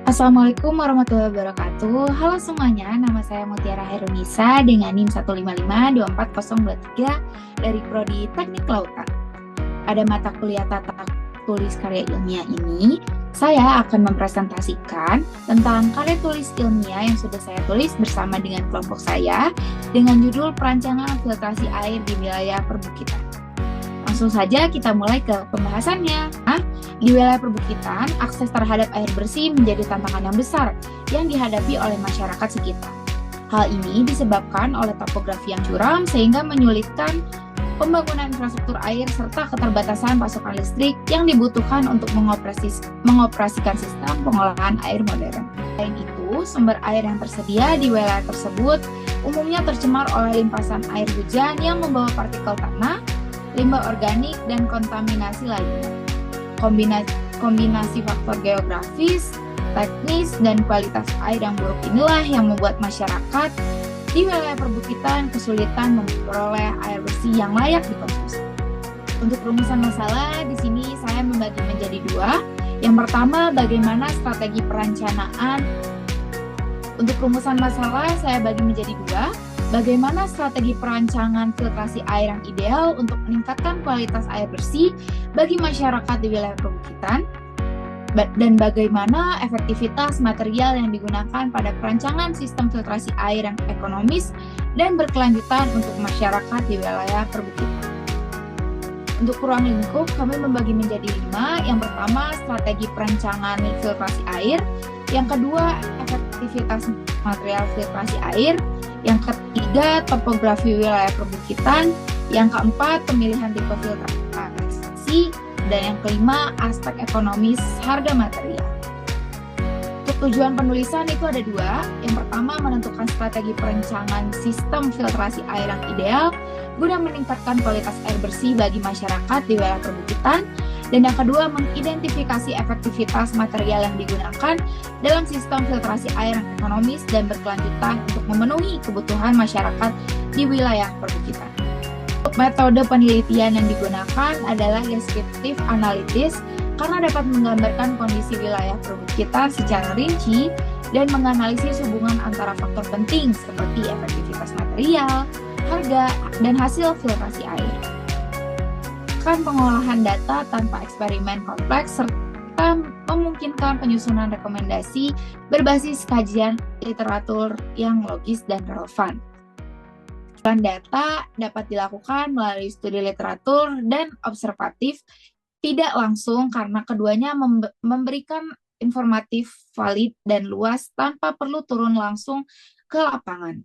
Assalamualaikum warahmatullahi wabarakatuh. Halo semuanya, nama saya Mutiara Herunisa dengan NIM 1552402 dari Prodi Teknik Kelautan. Pada mata kuliah tata tulis karya ilmiah ini, saya akan mempresentasikan tentang karya tulis ilmiah yang sudah saya tulis bersama dengan kelompok saya dengan judul Perancangan Filtrasi Air di Wilayah Perbukitan. Langsung saja kita mulai ke pembahasannya. Di wilayah perbukitan, akses terhadap air bersih menjadi tantangan yang besar yang dihadapi oleh masyarakat sekitar. Hal ini disebabkan oleh topografi yang curam sehingga menyulitkan pembangunan infrastruktur air serta keterbatasan pasokan listrik yang dibutuhkan untuk mengoperasikan sistem pengolahan air modern. Selain itu, sumber air yang tersedia di wilayah tersebut umumnya tercemar oleh limpasan air hujan yang membawa partikel tanah, limbah organik, dan kontaminasi lainnya. Kombinasi faktor geografis, teknis, dan kualitas air yang buruk inilah yang membuat masyarakat di wilayah perbukitan kesulitan memperoleh air bersih yang layak dikonsumsi. Untuk rumusan masalah, di sini saya membagi menjadi dua. Yang pertama, bagaimana strategi perencanaan. Untuk rumusan masalah, saya bagi menjadi dua. Bagaimana strategi perancangan filtrasi air yang ideal untuk meningkatkan kualitas air bersih bagi masyarakat di wilayah perbukitan, dan bagaimana efektivitas material yang digunakan pada perancangan sistem filtrasi air yang ekonomis dan berkelanjutan untuk masyarakat di wilayah perbukitan. Untuk ruang lingkup, kami membagi menjadi 5. Yang pertama, strategi perancangan filtrasi air. Yang kedua, efektivitas material filtrasi air. Yang ketiga, topografi wilayah perbukitan. Yang keempat, pemilihan tipe filtrasi. Dan yang kelima, aspek ekonomis harga material. Untuk tujuan penulisan itu ada 2. Yang pertama, menentukan strategi perencanaan sistem filtrasi air yang ideal guna meningkatkan kualitas air bersih bagi masyarakat di wilayah perbukitan. Dan yang kedua, mengidentifikasi efektivitas material yang digunakan dalam sistem filtrasi air yang ekonomis dan berkelanjutan untuk memenuhi kebutuhan masyarakat di wilayah perbukitan. Untuk metode penelitian yang digunakan adalah deskriptif analitis karena dapat menggambarkan kondisi wilayah perbukitan secara rinci dan menganalisis hubungan antara faktor penting seperti efektivitas material, harga, dan hasil filtrasi air. Pengolahan data tanpa eksperimen kompleks serta memungkinkan penyusunan rekomendasi berbasis kajian literatur yang logis dan relevan. Pengolahan data dapat dilakukan melalui studi literatur dan observatif, tidak langsung karena keduanya memberikan informatif, valid, dan luas tanpa perlu turun langsung ke lapangan.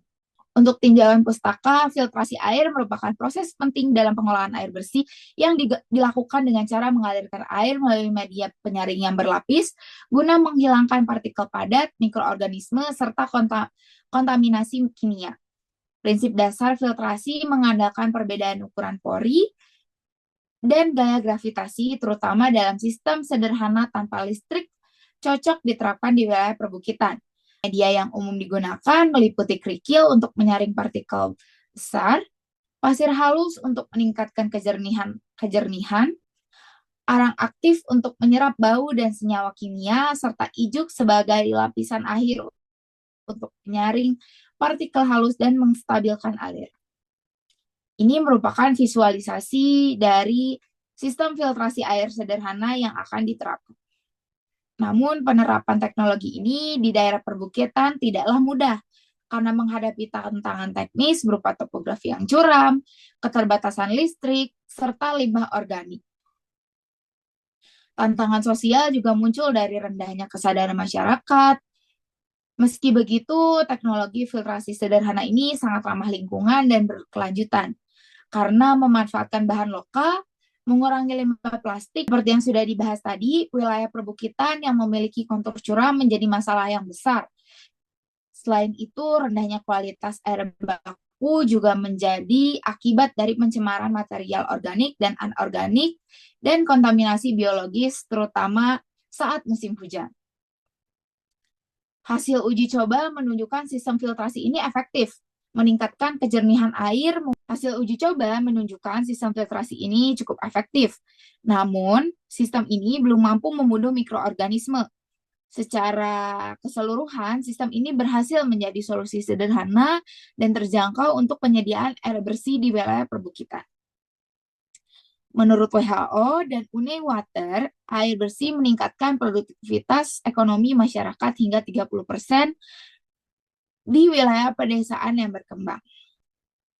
Untuk tinjauan pustaka, filtrasi air merupakan proses penting dalam pengolahan air bersih yang dilakukan dengan cara mengalirkan air melalui media penyaring yang berlapis guna menghilangkan partikel padat, mikroorganisme, serta kontaminasi kimia. Prinsip dasar filtrasi mengandalkan perbedaan ukuran pori dan gaya gravitasi, terutama dalam sistem sederhana tanpa listrik, cocok diterapkan di wilayah perbukitan. Media yang umum digunakan meliputi kerikil untuk menyaring partikel besar, pasir halus untuk meningkatkan kejernihan, arang aktif untuk menyerap bau dan senyawa kimia, serta ijuk sebagai lapisan akhir untuk menyaring partikel halus dan menstabilkan alir. Ini merupakan visualisasi dari sistem filtrasi air sederhana yang akan diterapkan. Namun penerapan teknologi ini di daerah perbukitan tidaklah mudah karena menghadapi tantangan teknis berupa topografi yang curam, keterbatasan listrik, serta limbah organik. Tantangan sosial juga muncul dari rendahnya kesadaran masyarakat. Meski begitu, teknologi filtrasi sederhana ini sangat ramah lingkungan dan berkelanjutan karena memanfaatkan bahan lokal, mengurangi limbah plastik. Seperti yang sudah dibahas tadi, wilayah perbukitan yang memiliki kontur curam menjadi masalah yang besar. Selain itu, rendahnya kualitas air baku juga menjadi akibat dari pencemaran material organik dan anorganik dan kontaminasi biologis, terutama saat musim hujan. Hasil uji coba menunjukkan sistem filtrasi ini efektif meningkatkan kejernihan air. Hasil uji coba menunjukkan sistem filtrasi ini cukup efektif. Namun, sistem ini belum mampu membunuh mikroorganisme. Secara keseluruhan, sistem ini berhasil menjadi solusi sederhana dan terjangkau untuk penyediaan air bersih di wilayah perbukitan. Menurut WHO dan UNEWater, air bersih meningkatkan produktivitas ekonomi masyarakat hingga 30% di wilayah pedesaan yang berkembang.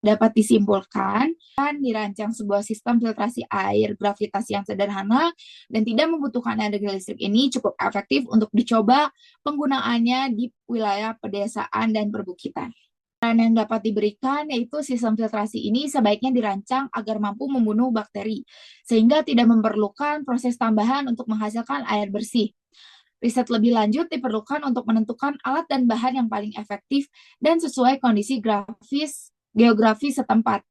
Dapat disimpulkan, dirancang sebuah sistem filtrasi air gravitasi yang sederhana dan tidak membutuhkan energi listrik ini cukup efektif untuk dicoba penggunaannya di wilayah pedesaan dan perbukitan. Saran yang dapat diberikan yaitu sistem filtrasi ini sebaiknya dirancang agar mampu membunuh bakteri, sehingga tidak memerlukan proses tambahan untuk menghasilkan air bersih. Riset lebih lanjut diperlukan untuk menentukan alat dan bahan yang paling efektif dan sesuai kondisi geografis setempat.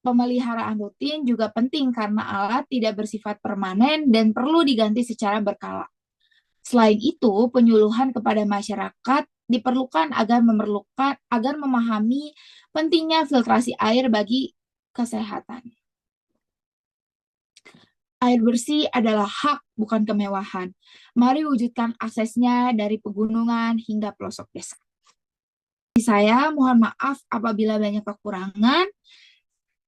Pemeliharaan rutin juga penting karena alat tidak bersifat permanen dan perlu diganti secara berkala. Selain itu, penyuluhan kepada masyarakat diperlukan agar memahami pentingnya filtrasi air bagi kesehatan. Air bersih adalah hak, bukan kemewahan. Mari wujudkan aksesnya dari pegunungan hingga pelosok desa. Saya mohon maaf apabila banyak kekurangan.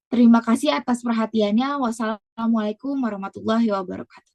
Terima kasih atas perhatiannya. Wassalamualaikum warahmatullahi wabarakatuh.